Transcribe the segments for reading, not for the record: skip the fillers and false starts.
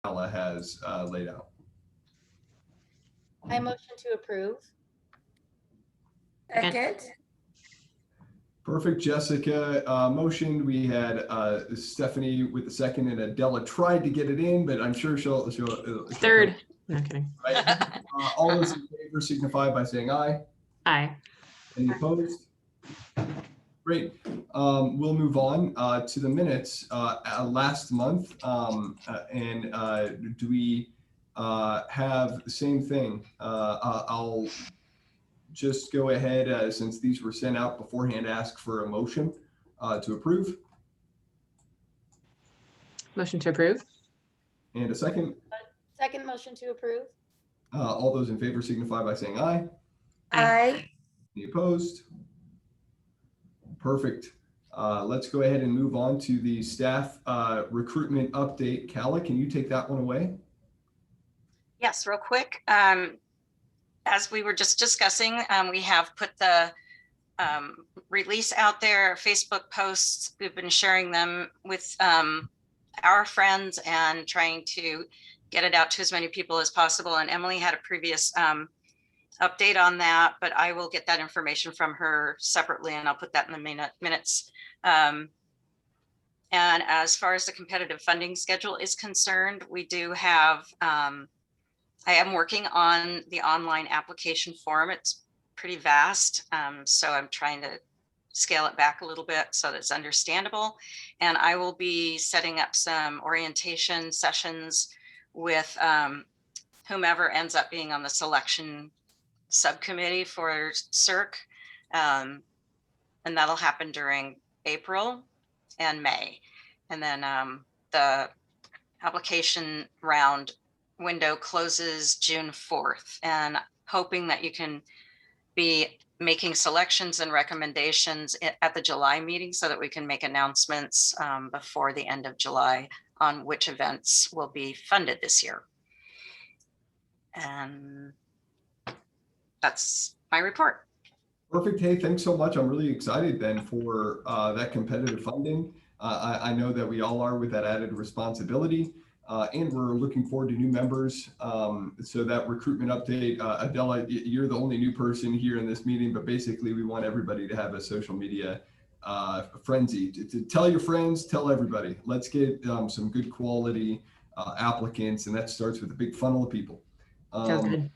Ella has laid out. I motion to approve. Second. Perfect. Jessica motioned. We had Stephanie with the second, and Adela tried to get it in, but I'm sure she'll Third. No kidding. Right. All those in favor signify by saying aye. Aye. Any opposed? Great. We'll move on to the minutes last month. Do we have the same thing? I'll just go ahead, since these were sent out beforehand, ask for a motion to approve. Motion to approve. And a second. Second motion to approve. All those in favor signify by saying aye. Aye. Any opposed? Perfect. Let's go ahead and move on to the staff recruitment update. Calla, can you take that one away? Yes, real quick. As we were just discussing, we have put the release out there, Facebook posts. We've been sharing them with our friends and trying to get it out to as many people as possible. And Emily had a previous update on that, but I will get that information from her separately and I'll put that in the minutes. And as far as the competitive funding schedule is concerned, we do have, I am working on the online application form. It's pretty vast. So I'm trying to scale it back a little bit so that it's understandable. And I will be setting up some orientation sessions with whomever ends up being on the selection subcommittee for Cerc. And that'll happen during April and May. And then the application round window closes June 4th, and hoping that you can be making selections and recommendations at the July meeting so that we can make announcements before the end of July on which events will be funded this year. And that's my report. Perfect. Hey, thanks so much. I'm really excited then for that competitive funding. I know that we all are with that added responsibility. And we're looking forward to new members. So that recruitment update, Adela, you're the only new person here in this meeting, but basically we want everybody to have a social media frenzy to tell your friends, tell everybody. Let's get some good quality applicants, and that starts with a big funnel of people. Sounds good.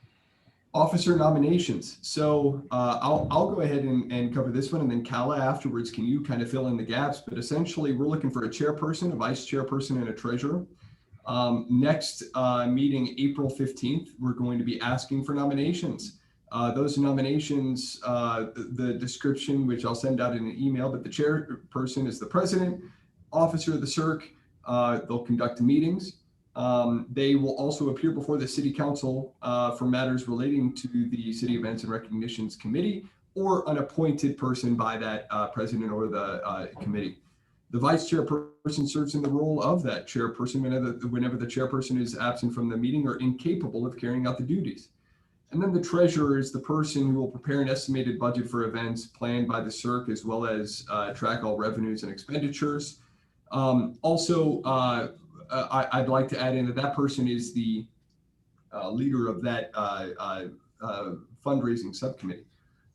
Officer nominations. So I'll go ahead and cover this one, and then Calla afterwards, can you kind of fill in the gaps? But essentially we're looking for a chairperson, a vice chairperson, and a treasurer. Next meeting, April 15th, we're going to be asking for nominations. Those nominations, the description, which I'll send out in an email, but the chairperson is the president, officer of the Cerc. They'll conduct meetings. They will also appear before the city council for matters relating to the city events and recognitions committee or an appointed person by that president or the committee. The vice chairperson serves in the role of that chairperson whenever the chairperson is absent from the meeting or incapable of carrying out the duties. And then the treasurer is the person who will prepare an estimated budget for events planned by the Cerc, as well as track all revenues and expenditures. I'd like to add in that person is the leader of that fundraising subcommittee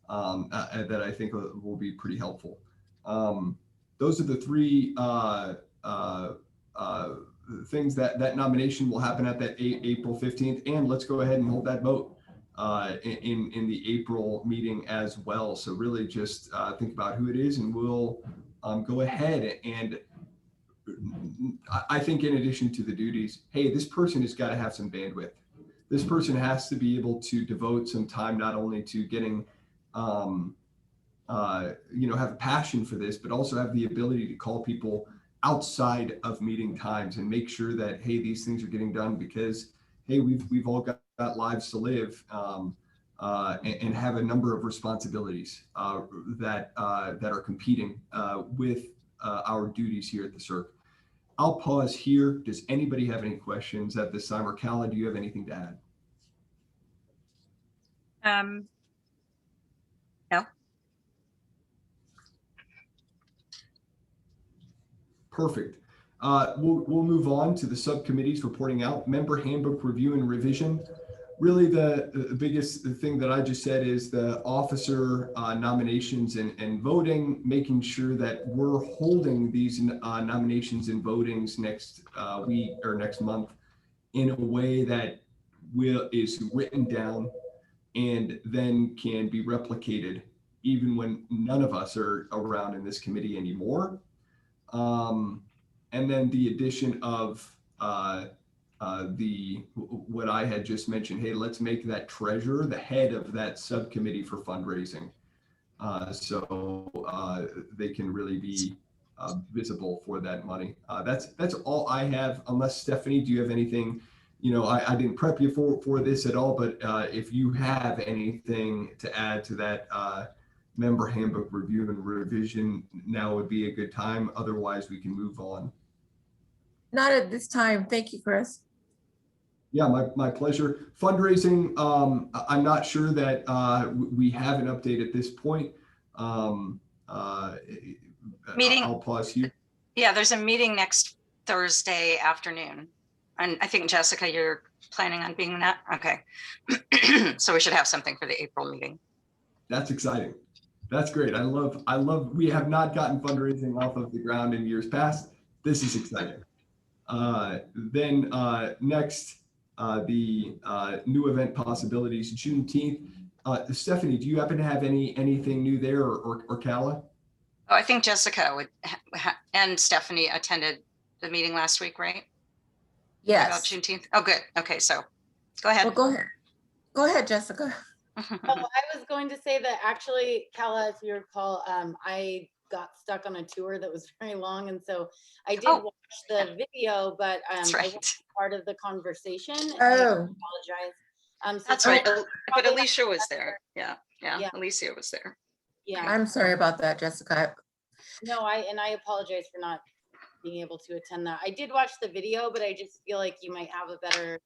that I think will be pretty helpful. Those are the three things that nomination will happen at that April 15th. And let's go ahead and hold that vote in the April meeting as well. So really just think about who it is, and we'll go ahead and I think in addition to the duties, hey, this person has got to have some bandwidth. This person has to be able to devote some time not only to getting have a passion for this, but also have the ability to call people outside of meeting times and make sure that, hey, these things are getting done because, hey, we've all got lives to live and have a number of responsibilities that are competing with our duties here at the Cerc. I'll pause here. Does anybody have any questions at this time? Or Calla, do you have anything to add? No. Perfect. We'll move on to the subcommittees reporting out. Member handbook review and revision. Really, the biggest thing that I just said is the officer nominations and voting, making sure that we're holding these nominations and votings next week or next month in a way that is written down and then can be replicated even when none of us are around in this committee anymore. And then the addition of what I had just mentioned, hey, let's make that treasurer the head of that subcommittee for fundraising. So they can really be visible for that money. That's all I have, unless Stephanie, do you have anything? You know, I didn't prep you for this at all, but if you have anything to add to that member handbook review and revision, now would be a good time. Otherwise, we can move on. Not at this time. Thank you, Chris. Yeah, my pleasure. Fundraising, I'm not sure that we have an update at this point. Meeting. I'll pause here. Yeah, there's a meeting next Thursday afternoon. And I think, Jessica, you're planning on being that? Okay. So we should have something for the April meeting. That's exciting. That's great. I love, we have not gotten fundraising off of the ground in years past. This is exciting. Then next, the new event possibilities, Juneteenth. Stephanie, do you happen to have anything new there, or Calla? Oh, I think Jessica would and Stephanie attended the meeting last week, right? About Yes. Juneteenth. Oh, good. Okay, so go ahead. Well, go ahead. Go ahead, Jessica. Oh, I was going to say that actually, Calla, if you recall, I got stuck on a tour that was very long. And so I did watch the video, but That's I right. wasn't part of the conversation. Oh. I apologize. So That's right. But probably Alicia have was better- there. Yeah. Yeah. Alicia was there. Yeah, I'm sorry about that, Jessica. no, I apologize for not being able to attend that. I did watch the video, but I just feel like you might have a better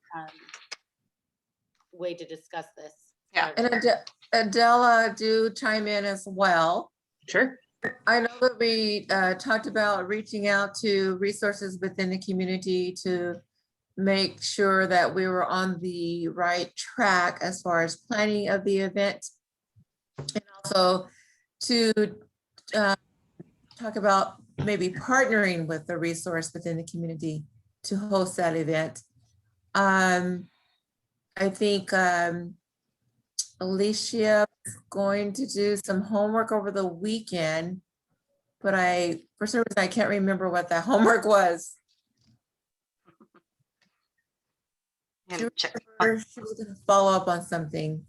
way to discuss this. Yeah. And Adela, do chime in as well. Sure. I know that we talked about reaching out to resources within the community to make sure that we were on the right track as far as planning of the event. And also to talk about maybe partnering with the resource within the community to host that event. I think Alicia is going to do some homework over the weekend, but for some reason, I can't remember what that homework was. And check. She was gonna follow up on something.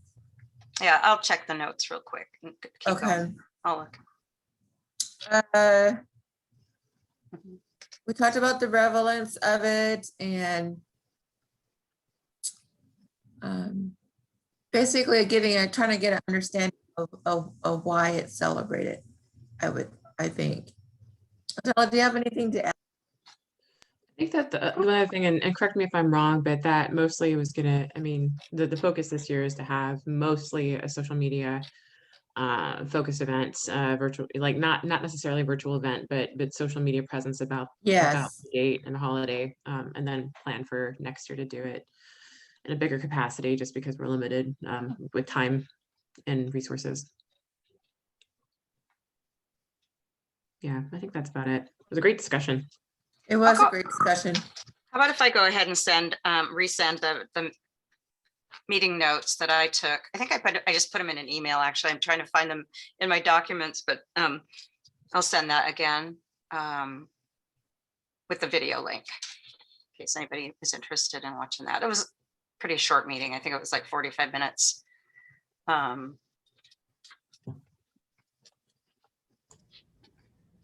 Yeah, I'll check the notes real quick. And keep Okay. going. I'll look. We talked about the relevance of it and basically trying to get an understanding of why it's celebrated. I think. Adela, do you have anything to add? I think that the other thing, and correct me if I'm wrong, but that mostly was gonna, I mean, the focus this year is to have mostly a social media focused events, virtual, like not necessarily a virtual event, but social media presence about Yes. the date and the holiday, and then plan for next year to do it in a bigger capacity, just because we're limited with time and resources. Yeah, I think that's about it. It was a great discussion. It was a great discussion. How about if I go ahead and resend the meeting notes that I took? I think I just put them in an email. Actually, I'm trying to find them in my documents, but I'll send that again with the video link in case anybody is interested in watching that. It was a pretty short meeting. I think it was like 45 minutes.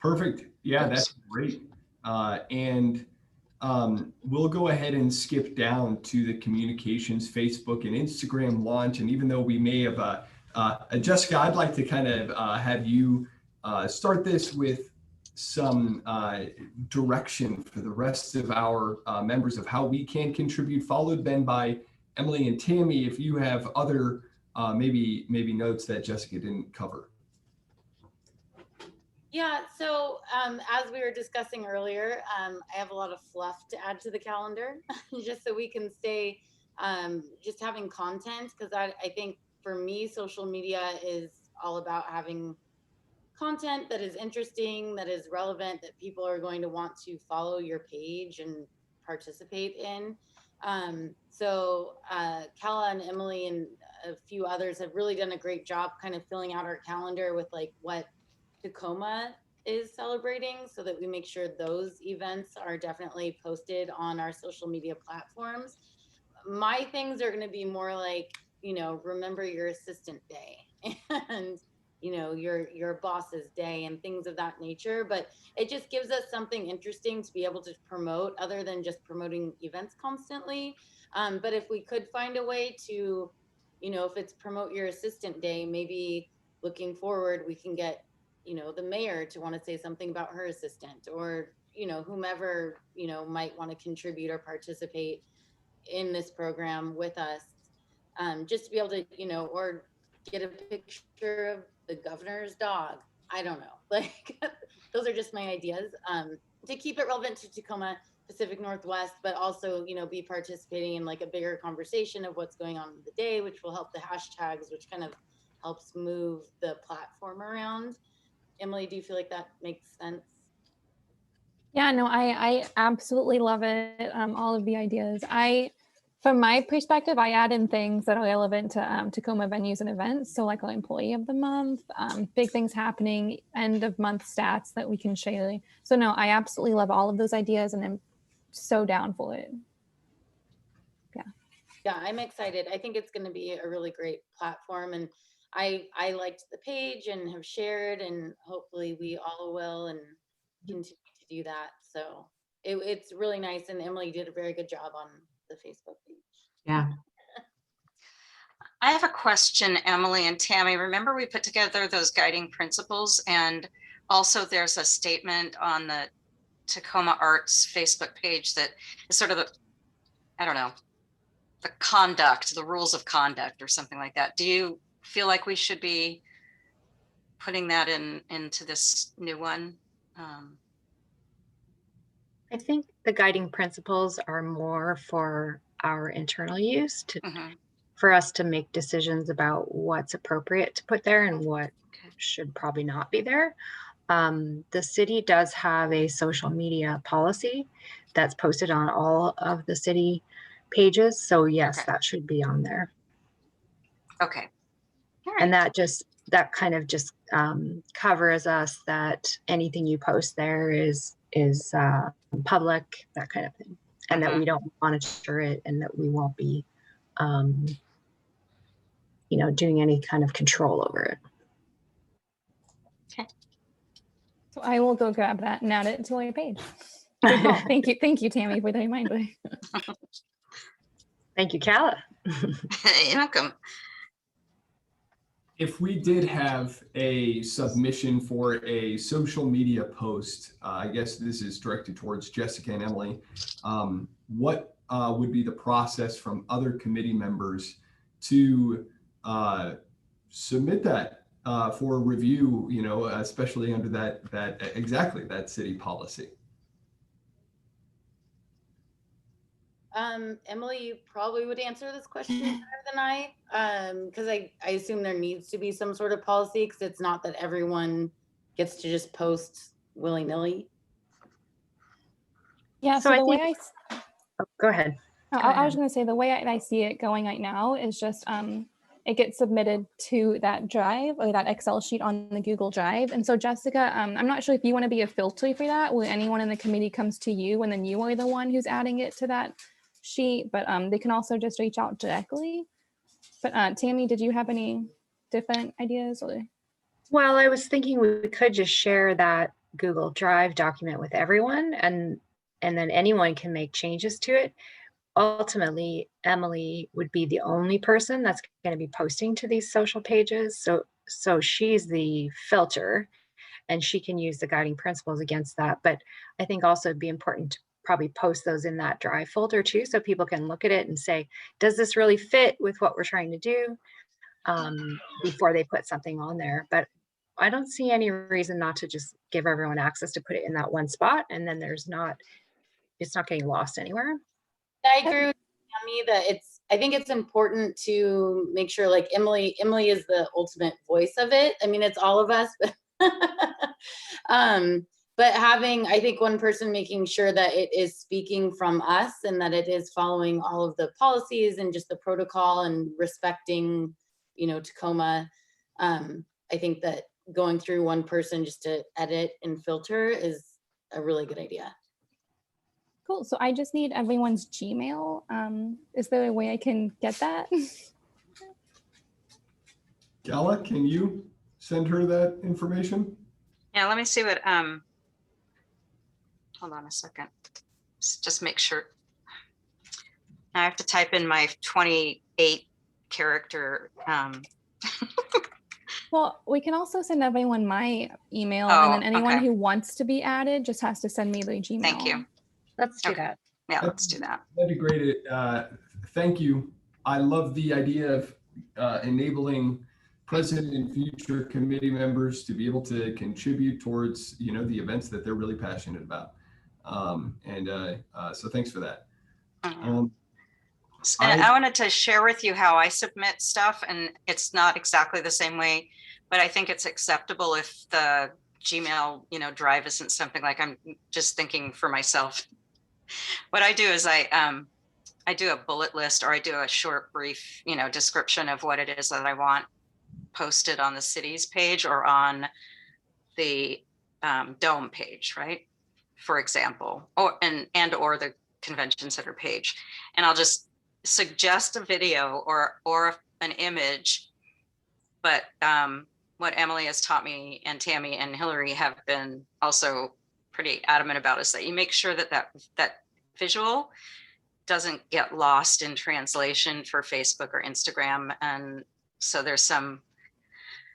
Perfect. Yeah, that's great. And we'll go ahead and skip down to the communications, Facebook and Instagram launch. And even though we may have, Jessica, I'd like to kind of have you start this with some direction for the rest of our members of how we can contribute, followed then by Emily and Tammy, if you have other maybe notes that Jessica didn't cover. Yeah, so as we were discussing earlier, I have a lot of fluff to add to the calendar just so we can stay just having content, because I think for me, social media is all about having content that is interesting, that is relevant, that people are going to want to follow your page and participate in. Kala and Emily and a few others have really done a great job kind of filling out our calendar with like what Tacoma is celebrating, so that we make sure those events are definitely posted on our social media platforms. My things are going to be more like, remember your assistant day and your boss's day and things of that nature, but it just gives us something interesting to be able to promote other than just promoting events constantly. But if we could find a way to, if it's promote your assistant day, maybe looking forward we can get the mayor to want to say something about her assistant, or whomever might want to contribute or participate in this program with us, just to be able to, or get a picture of the governor's dog. I don't know. Like, those are just my ideas, to keep it relevant to Tacoma Pacific Northwest, but also, be participating in like a bigger conversation of what's going on in the day, which will help the hashtags, which kind of helps move the platform around. Emily, do you feel like that makes sense? Yeah, no, I absolutely love it. All of the ideas. From my perspective, I add in things that are relevant to Tacoma venues and events. So like our employee of the month, big things happening, end of month stats that we can share. So no, I absolutely love all of those ideas, and I'm so down for it. Yeah, I'm excited. I think it's going to be a really great platform, and I liked the page and have shared, and hopefully we all will and continue to do that. So it's really nice, and Emily did a very good job on the Facebook page. Yeah. I have a question, Emily and Tammy. Remember we put together those guiding principles, and also there's a statement on the Tacoma Arts Facebook page that is sort of I don't know, the rules of conduct or something like that. Do you feel like we should be putting that into this new one? I think the guiding principles are more for our internal use for us to make decisions about what's appropriate to put there and what should probably not be there. The city does have a social media policy that's posted on all of the city pages. So yes, that should be on there. Okay. All right. And that kind of just covers us that anything you post there is public, that kind of thing, and that we don't monitor it, and that we won't be doing any kind of control over it. Okay. So I will go grab that and add it to our page. Good call. Thank you, Tammy, for the reminder. Thank you, Kala. You're welcome. If we did have a submission for a social media post, I guess this is directed towards Jessica and Emily, what would be the process from other committee members to submit that for review, especially under that city policy? Emily, you probably would answer this question better than I, because I assume there needs to be some sort of policy, because it's not that everyone gets to just post willy-nilly. Yeah, so the way go ahead. I was going to say, the way I see it going right now is just it gets submitted to that drive or that Excel sheet on the Google Drive. And so Jessica, I'm not sure if you want to be a filter for that, where anyone in the committee comes to you and then you are the one who's adding it to that sheet, but they can also just reach out directly. But Tammy, did you have any different ideas? Well, I was thinking we could just share that Google Drive document with everyone, and then anyone can make changes to it. Ultimately, Emily would be the only person that's going to be posting to these social pages. So she's the filter, and she can use the guiding principles against that. But I think also it'd be important to probably post those in that Drive folder too, so people can look at it and say, does this really fit with what we're trying to do, before they put something on there. But I don't see any reason not to just give everyone access to put it in that one spot, and then it's not getting lost anywhere. I agree with Tammy that I think it's important to make sure, like Emily is the ultimate voice of it. I mean, it's all of us, but having, I think, one person making sure that it is speaking from us and that it is following all of the policies and just the protocol and respecting, Tacoma. I think that going through one person just to edit and filter is a really good idea. Cool. So I just need everyone's Gmail. Is there a way I can get that? Gala, can you send her that information? Yeah, let me see what, hold on a second. Just make sure. I have to type in my 28 character. Well, we can also send everyone my email, and then anyone okay. who wants to be added just has to send me their Gmail. Thank you. Let's do Okay. that. Yeah, let's do that. That'd be great. Thank you. I love the idea of enabling present and future committee members to be able to contribute towards, the events that they're really passionate about. So thanks for that. And I wanted to share with you how I submit stuff, and it's not exactly the same way, but I think it's acceptable if the Gmail, Drive isn't something like I'm just thinking for myself. What I do is I do a bullet list, or I do a short, brief, description of what it is that I want posted on the city's page or on the Dome page, right? For example, or the convention center page, and I'll just suggest a video or an image. But what Emily has taught me, and Tammy and Hillary have been also pretty adamant about, is that you make sure that visual doesn't get lost in translation for Facebook or Instagram. And so there's some,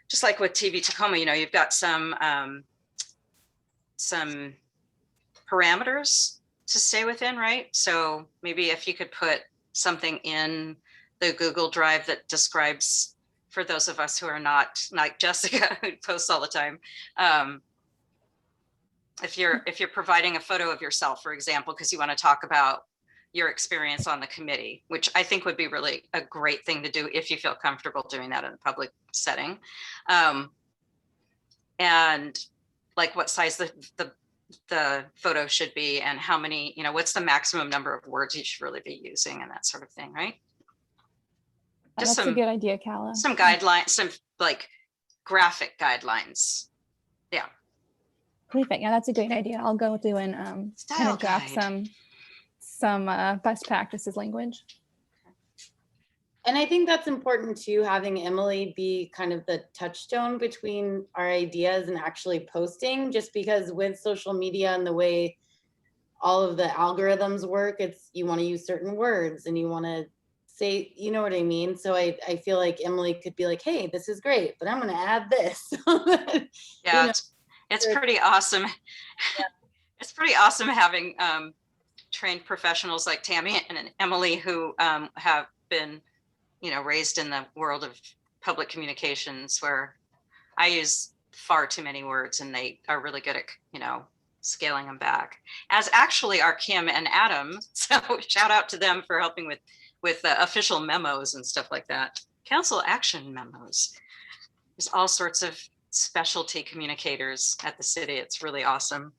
just like with TV Tacoma, you've got some parameters to stay within, right? So maybe if you could put something in the Google Drive that describes, for those of us who are not like Jessica, who posts all the time, if you're providing a photo of yourself, for example, because you want to talk about your experience on the committee, which I think would be really a great thing to do if you feel comfortable doing that in a public setting, and like what size the photo should be, and how many, what's the maximum number of words you should really be using, and that sort of thing, right? That's a good idea, Kala. Some guidelines, some like graphic guidelines. Yeah. Perfect. Yeah, that's a great idea. I'll go through and kind of draft some best practices language. And I think that's important too, having Emily be kind of the touchstone between our ideas and actually posting, just because with social media and the way all of the algorithms work, you want to use certain words and you want to say, you know what I mean? So I feel like Emily could be like, hey, this is great, but I'm going to add this. Yeah, it's pretty awesome. Yeah. It's pretty awesome having trained professionals like Tammy and Emily who have been, raised in the world of public communications, where I use far too many words and they are really good at, scaling them back, as actually are Kim and Adam. So shout out to them for helping with official memos and stuff like that. Council action memos. There's all sorts of specialty communicators at the city. It's really awesome.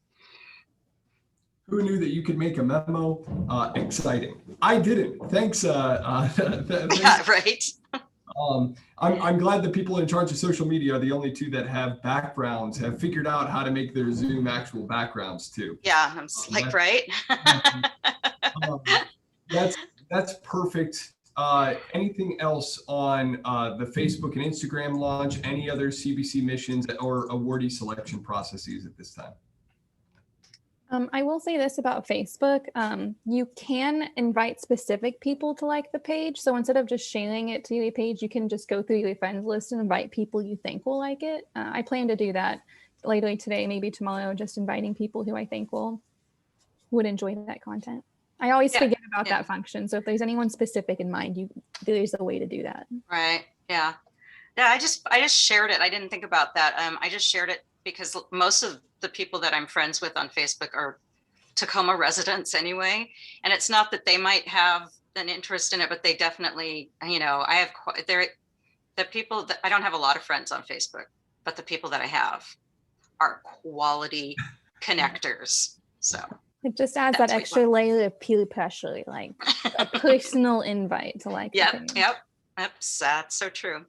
Who knew that you could make a memo exciting? I didn't. Thanks. Thanks. Yeah, right. I'm glad the people in charge of social media are the only two that have figured out how to make their Zoom actual backgrounds too. Yeah, I'm like, right. That's perfect. Anything else on the Facebook and Instagram launch? Any other CBC missions or awardee selection processes at this time? I will say this about Facebook. You can invite specific people to like the page. So instead of just sharing it to your page, you can just go through your friends list and invite people you think will like it. I plan to do that later today, maybe tomorrow, just inviting people who I think would enjoy that content. I always forget about that function. So if there's anyone specific in mind, there's a way to do that. Right. Yeah. Yeah, I just shared it. I didn't think about that. I just shared it because most of the people that I'm friends with on Facebook are Tacoma residents anyway. And it's not that they might have an interest in it, but they definitely, you know, I have the people that I don't have a lot of friends on Facebook, but the people that I have are quality connectors. So It just adds that That's what you extra layer of peer pressure, like a personal invite to like the yep, page. yep, yep. That's so true.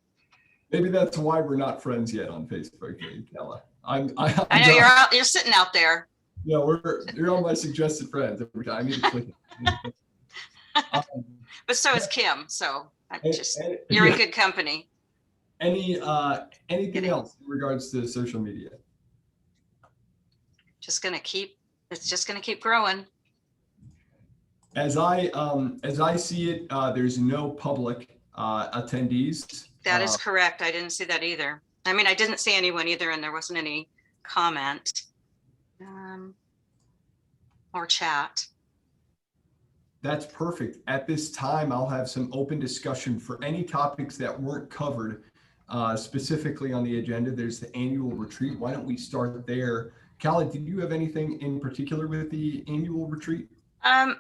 Maybe that's why we're not friends yet on Facebook, Kella. I'm I know you're sitting out there. Yeah, you're on my suggested friends every time. I need to click it. But so is Kim. So you're yeah. in good company. Anything Kidding. else in regards to social media? It's just gonna keep growing. As I see it, there's no public attendees. That is correct. I didn't see that either. I mean, I didn't see anyone either, and there wasn't any comment or chat. That's perfect. At this time, I'll have some open discussion for any topics that weren't covered specifically on the agenda. There's the annual retreat. Why don't we start there? Callie, did you have anything in particular with the annual retreat?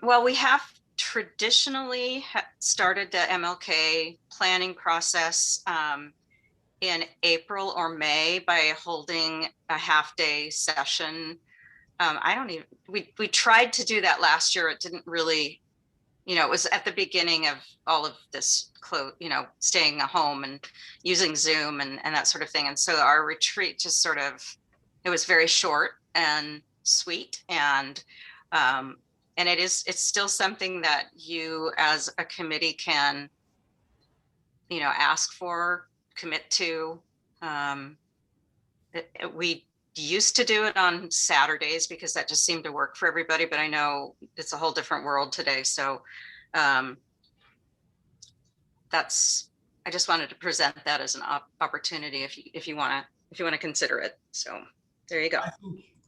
Well, we have traditionally started the MLK planning process in April or May by holding a half-day session. We tried to do that last year. It didn't really, it was at the beginning of all of this staying at home and using Zoom and that sort of thing. And so our retreat just it was very short and sweet, and it's still something that you as a committee can, ask for, commit to. We used to do it on Saturdays because that just seemed to work for everybody, but I know it's a whole different world today. So I just wanted to present that as an opportunity if you want to consider it. So there you go.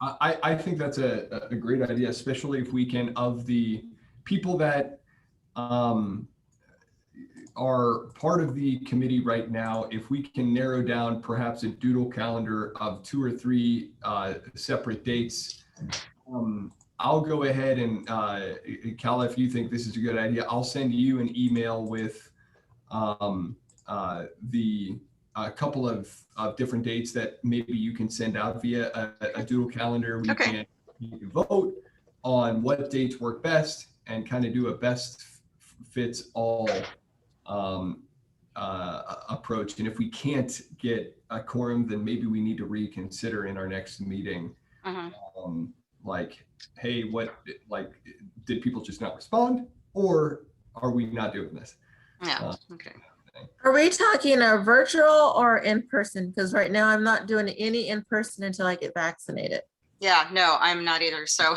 I think that's a great idea, especially if we can, of the people that are part of the committee right now, if we can narrow down perhaps a doodle calendar of 2 or 3 separate dates. I'll go ahead and Cal, if you think this is a good idea, I'll send you an email with a couple of different dates that maybe you can send out via a doodle calendar. You can vote on what dates work best and kind of do a best fits all approach. And if we can't get a quorum, then maybe we need to reconsider in our next meeting. Like, hey, did people just not respond, or are we not doing this? Yeah. Okay. Are we talking a virtual or in person? Because right now I'm not doing any in person until I get vaccinated. Yeah, no, I'm not either. So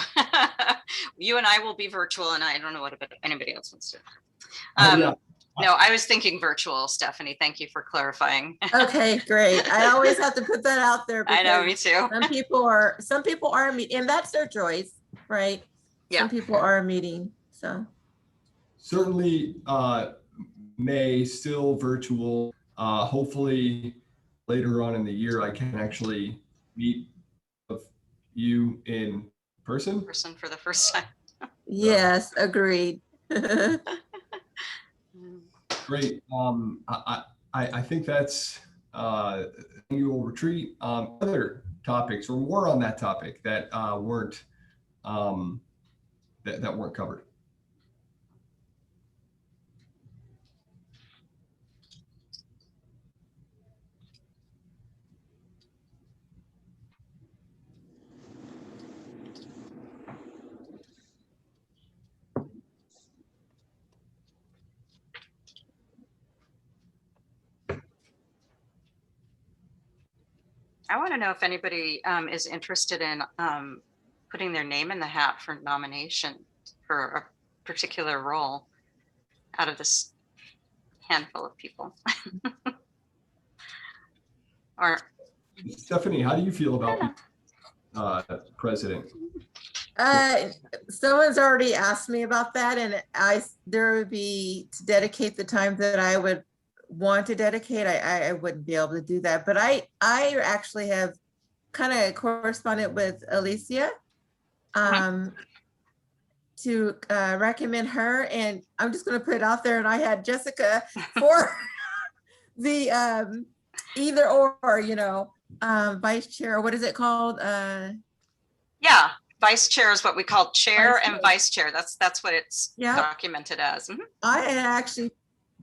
you and I will be virtual, and I don't know what anybody else wants to. Yeah. No, I was thinking virtual, Stephanie. Thank you for clarifying. Okay, great. I always have to put that out there. I know, me too. Some people are meeting, and that's their choice, right? Yeah. Some people are meeting, so. Certainly, May still virtual. Hopefully later on in the year, I can actually meet you in person. For the first time. Yes, agreed. Great. I think that's annual retreat. Other topics or more on that topic that weren't that weren't covered. I want to know if anybody is interested in putting their name in the hat for nomination for a particular role out of this handful of people. Or Stephanie, how do you feel about president? Someone's already asked me about that, and there would be to dedicate the time that I would want to dedicate, I wouldn't be able to do that. But I actually have kind of corresponded with Alicia to recommend her. And I'm just going to put it out there. And I had Jessica for the either or, you know, vice chair. What is it called? Yeah, vice chair is what we call chair Vice and chair. vice chair. That's what it's Yeah. documented as. Mhm. I had actually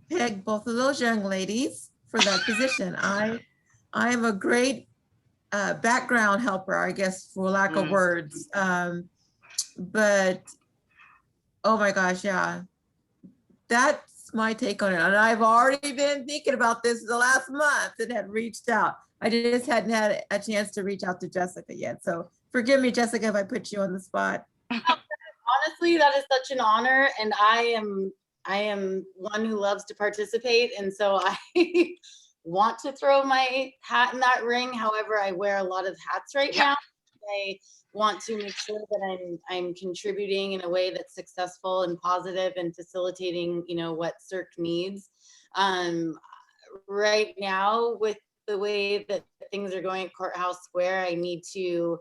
pegged both of those young ladies for that position. I am a great background helper, I guess, for lack of words. But oh my gosh, yeah, that's my take on it. And I've already been thinking about this the last month and had reached out. I just hadn't had a chance to reach out to Jessica yet. So forgive me, Jessica, if I put you on the spot. Honestly, that is such an honor, and I am one who loves to participate, and so I want to throw my hat in that ring. However, I wear a lot of hats right now. I want to make sure that I'm contributing in a way that's successful and positive and facilitating, you know, what Cerc needs. Right now, with the way that things are going at Courthouse Square, I need to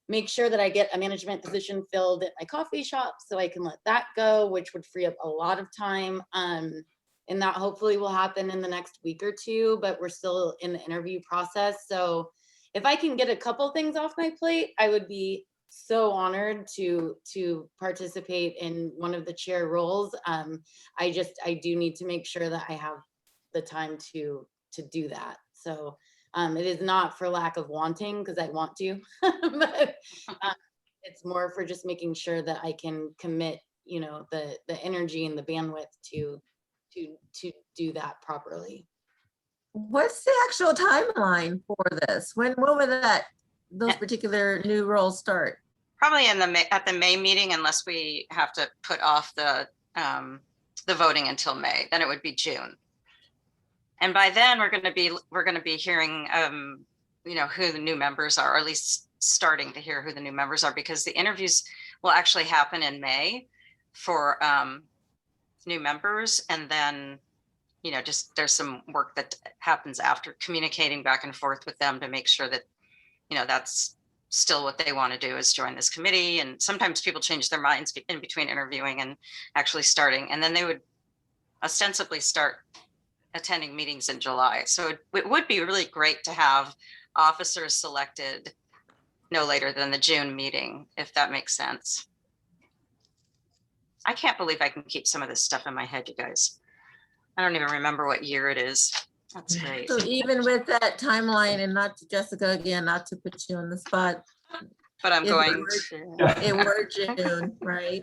make sure that I get a management position filled at my coffee shop so I can let that go, which would free up a lot of time. And that hopefully will happen in the next week or two, but we're still in the interview process. So if I can get a couple things off my plate, I would be so honored to participate in one of the chair roles. I do need to make sure that I have the time to do that. So it is not for lack of wanting, because I want to, but it's more for just making sure that I can commit, you know, the energy and the bandwidth to do that properly. What's the actual timeline for this? When will those particular new roles start? Probably at the May meeting, unless we have to put off the voting until May. Then it would be June. And by then we're going to be hearing, you know, who the new members are, or at least starting to hear who the new members are, because the interviews will actually happen in May for new members. And then, you know, just there's some work that happens after, communicating back and forth with them to make sure that, you know, that's still what they want to do, is join this committee. And sometimes people change their minds in between interviewing and actually starting. And then they would ostensibly start attending meetings in July. So it would be really great to have officers selected no later than the June meeting, if that makes sense. I can't believe I can keep some of this stuff in my head, you guys. I don't even remember what year it is. That's great. So even with that timeline, and not to Jessica again, not to put you on the spot, But I'm if going it were June, right?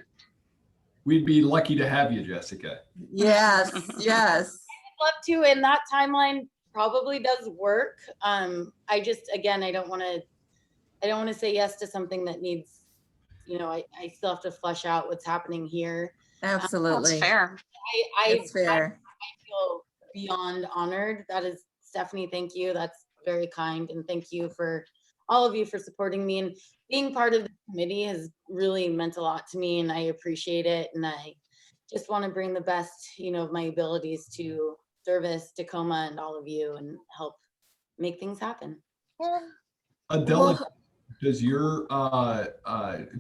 We'd be lucky to have you, Jessica. Yes, yes. Love to, and that timeline probably does work. I just, again, I don't want to say yes to something that needs, you know, I still have to flesh out what's happening here. Absolutely. That's fair. It's fair. I feel beyond honored. That is, Stephanie, thank you. That's very kind. And thank you for all of you for supporting me, and being part of the committee has really meant a lot to me, and I appreciate it. And I just want to bring the best, you know, of my abilities to service Tacoma and all of you and help make things happen. Adela, does your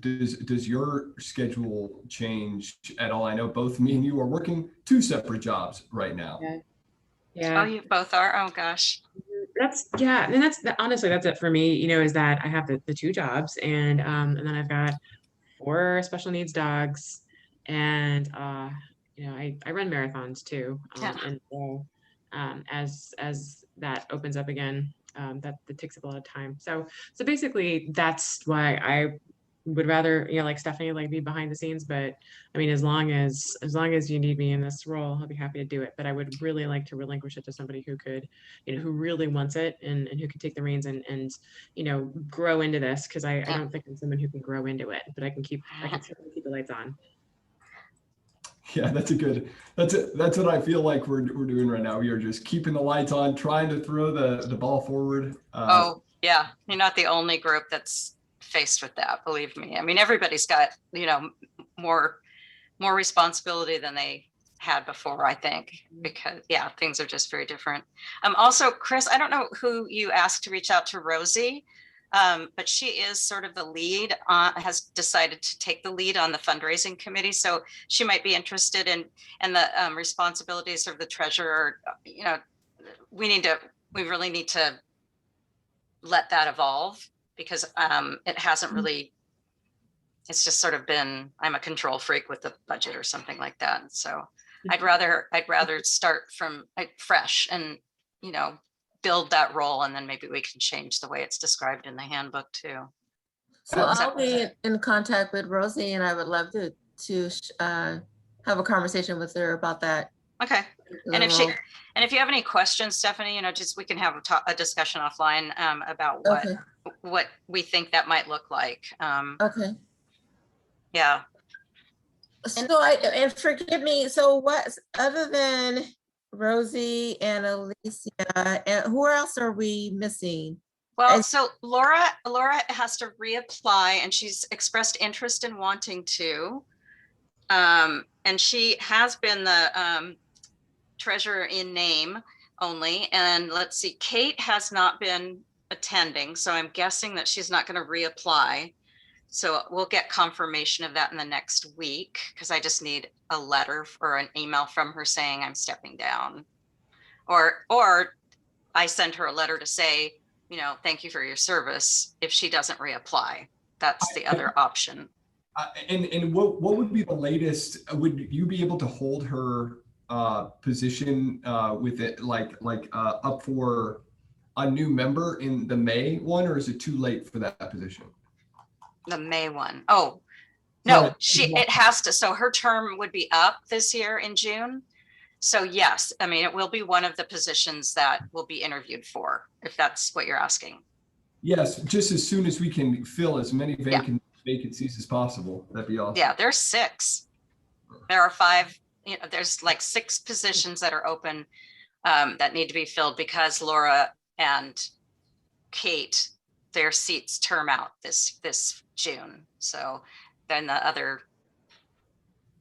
does your schedule change at all? I know both me and you are working 2 separate jobs right now. Yeah. Oh, you both are? Oh gosh. I mean, honestly, that's it for me, you know, is that I have the 2 jobs, and then I've got 4 special needs dogs, and you know, I run marathons too. And so as that opens up again, that takes up a lot of time. So basically that's why I would rather, you know, like Stephanie, like be behind the scenes. But I mean, as long as you need me in this role, I'll be happy to do it. But I would really like to relinquish it to somebody who could, you know, who really wants it, and who can take the reins and you know, grow into this, because I don't think I'm someone who can grow into it, but I can certainly keep the lights on. Yeah, that's what I feel like we're doing right now. We are just keeping the lights on, trying to throw the ball forward. Oh yeah, you're not the only group that's faced with that, believe me. I mean, everybody's got, you know, more responsibility than they had before, I think, because yeah, things are just very different. Also, Chris, I don't know who you asked to reach out to Rosie, but she is sort of the lead, has decided to take the lead on the fundraising committee. So she might be interested in the responsibilities of the treasurer. You know, we really need to let that evolve, because it hasn't really, it's just sort of been, I'm a control freak with the budget or something like that. So I'd rather start from fresh and, you know, build that role, and then maybe we can change the way it's described in the handbook too. So Is that- I'll be in contact with Rosie, and I would love to have a conversation with her about that. Okay. And particular role. if you have any questions, Stephanie, you know, just, we can have a discussion offline about Okay, what we think that might look like. okay. Yeah. So and forgive me, so what, other than Rosie and Alicia, and who else are we missing? Well, And- so Laura has to reapply, and she's expressed interest in wanting to. And she has been the treasurer in name only. And let's see, Kate has not been attending, so I'm guessing that she's not going to reapply. So we'll get confirmation of that in the next week, because I just need a letter or an email from her saying I'm stepping down. Or I send her a letter to say, you know, thank you for your service, if she doesn't reapply. That's the other option. And what would be the latest? Would you be able to hold her position with it up for a new member in the May one, or is it too late for that position? The May one. Oh, no, Sorry. it has to. So her term would be up this year in June. So yes, I mean, it will be one of the positions that will be interviewed for, if that's what you're asking. Yes, just as soon as we can fill as many vacancies as possible. That'd be awesome. Yeah, there's 6. There are 5, you know, there's like 6 positions that are open that need to be filled, because Laura and Kate, their seats term out this June. So then the other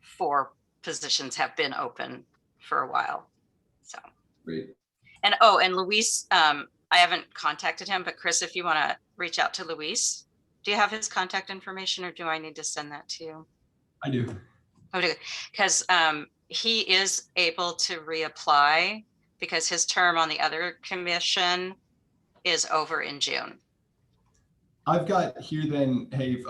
4 positions have been open for a while. So Great. and and Luis, I haven't contacted him, but Chris, if you want to reach out to Luis, do you have his contact information, or do I need to send that to you? I do. Oh, because he is able to reapply, because his term on the other commission is over in June. I've got here then, hey,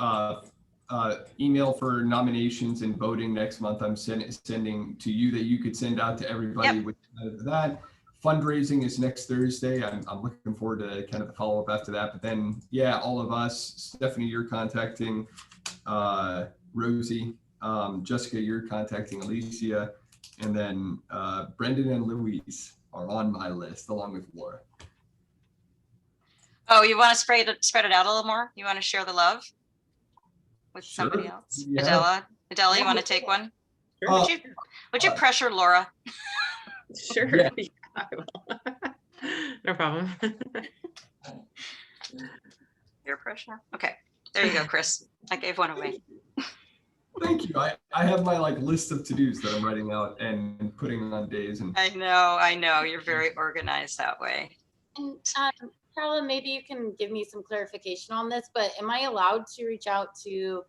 email for nominations and voting next month. I'm sending to you that you could send out to everybody. Yep. With that. Fundraising is next Thursday. I'm looking forward to kind of the follow up after that. But then, yeah, all of us, Stephanie, you're contacting Rosie, Jessica, you're contacting Alicia, and then Brendan and Louise are on my list along with Laura. Oh, you want to spread it out a little more? You want to share the love with somebody Sure. else? Yeah. Adela, you want to take one? Uh, Would you pressure Laura? Sure. Yeah. Yeah, I will. No problem. Peer pressure. Okay, there you go, Chris. I gave one away. Thank you. I have my list of to-dos that I'm writing out and putting on days. And I know. You're very organized that way. And Carla, maybe you can give me some clarification on this, but am I allowed to reach out to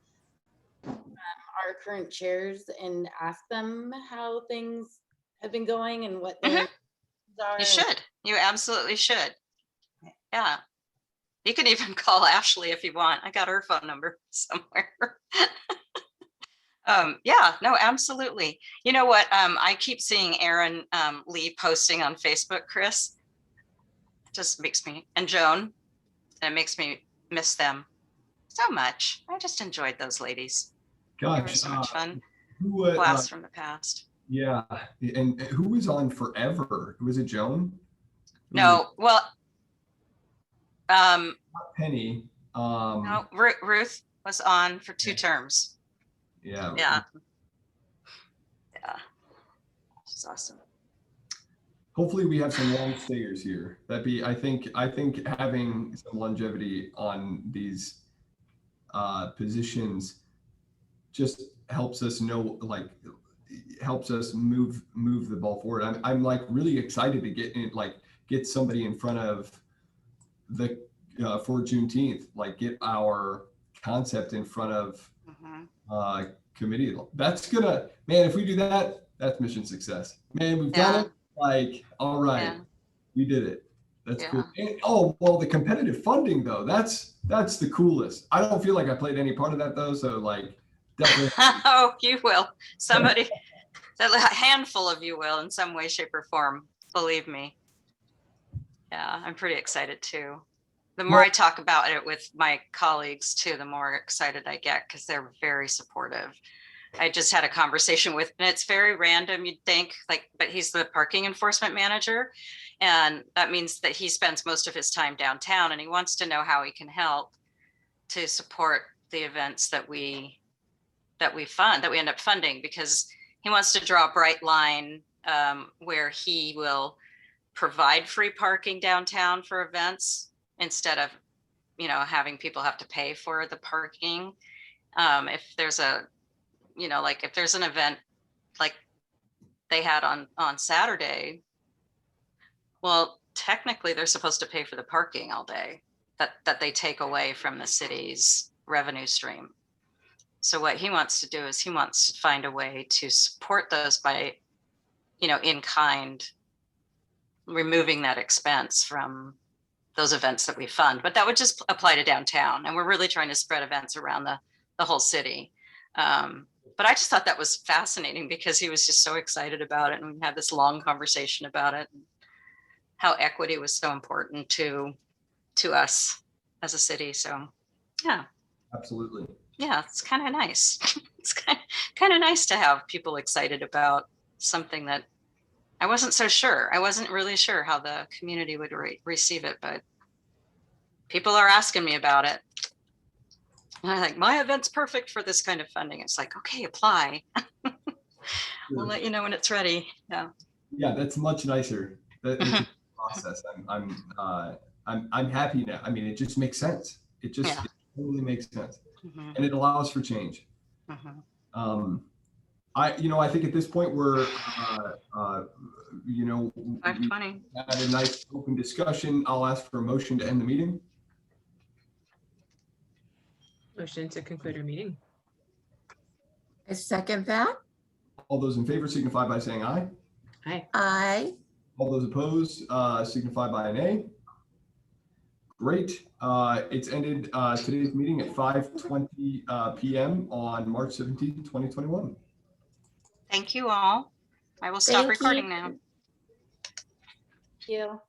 our current chairs and ask them how things have been going and what their are? You should. You absolutely should. Yeah. You can even call Ashley if you want. I got her phone number somewhere. Yeah, no, absolutely. You know what? I keep seeing Aaron Lee posting on Facebook, Chris. Just makes me, and Joan, and it makes me miss them so much. I just enjoyed those ladies. They were gosh, so much fun. who Blast from the past. yeah, and who was on forever? Was it Joan? Who No, well, was it? Penny. no, Ruth was on for 2 terms. Yeah. Yeah. She's awesome. Hopefully we have some long stayers here. That'd be, I think having some longevity on these positions just helps us know, helps us move the ball forward. I'm like really excited to get somebody in front of the for Juneteenth, like get our concept in front of committee. That's gonna, man, if we do that, that's mission success. Man, we've done it. Like, all right, we did it. That's cool. And, oh, well, the competitive funding though, that's the coolest. I don't feel like I played any part of that though. So like, definitely. Oh, you will. Somebody, a handful of you will in some way, shape, or form. Believe me. Yeah, I'm pretty excited too. The more I talk about it with my colleagues too, the more excited I get because they're very supportive. I just had a conversation with, and it's very random, you'd think, like, but he's the parking enforcement manager. And that means that he spends most of his time downtown, and he wants to know how he can help to support the events that we end up funding, because he wants to draw a bright line where he will provide free parking downtown for events instead of, having people have to pay for the parking. If there's like if there's an event like they had on Saturday, well, technically they're supposed to pay for the parking all day that they take away from the city's revenue stream. So what he wants to do is he wants to find a way to support those by, in kind, removing that expense from those events that we fund. But that would just apply to downtown. And we're really trying to spread events around the whole city. But I just thought that was fascinating because he was just so excited about it. And we had this long conversation about it, and how equity was so important to us as a city. So, yeah. Absolutely. Yeah, it's kind of nice. It's kind of nice to have people excited about something that I wasn't so sure. I wasn't really sure how the community would receive it, but people are asking me about it. And I'm like, my event's perfect for this kind of funding. It's like, okay, apply. We'll let you know when it's ready. Yeah. Yeah, that's much nicer. That's a process. I'm happy now. I mean, it just makes sense. It totally makes sense. And it allows for change. I think at this point we're, 5:20. had a nice open discussion. I'll ask for a motion to end the meeting. Motion to conclude our meeting. I second that. All those in favor signify by saying aye. Aye. Aye. All those opposed signify by nay. Great. It's ended today's meeting at 5:20 p.m. on March 17th, 2021. Thank you all. I will stop Thank you. recording now. Thank you.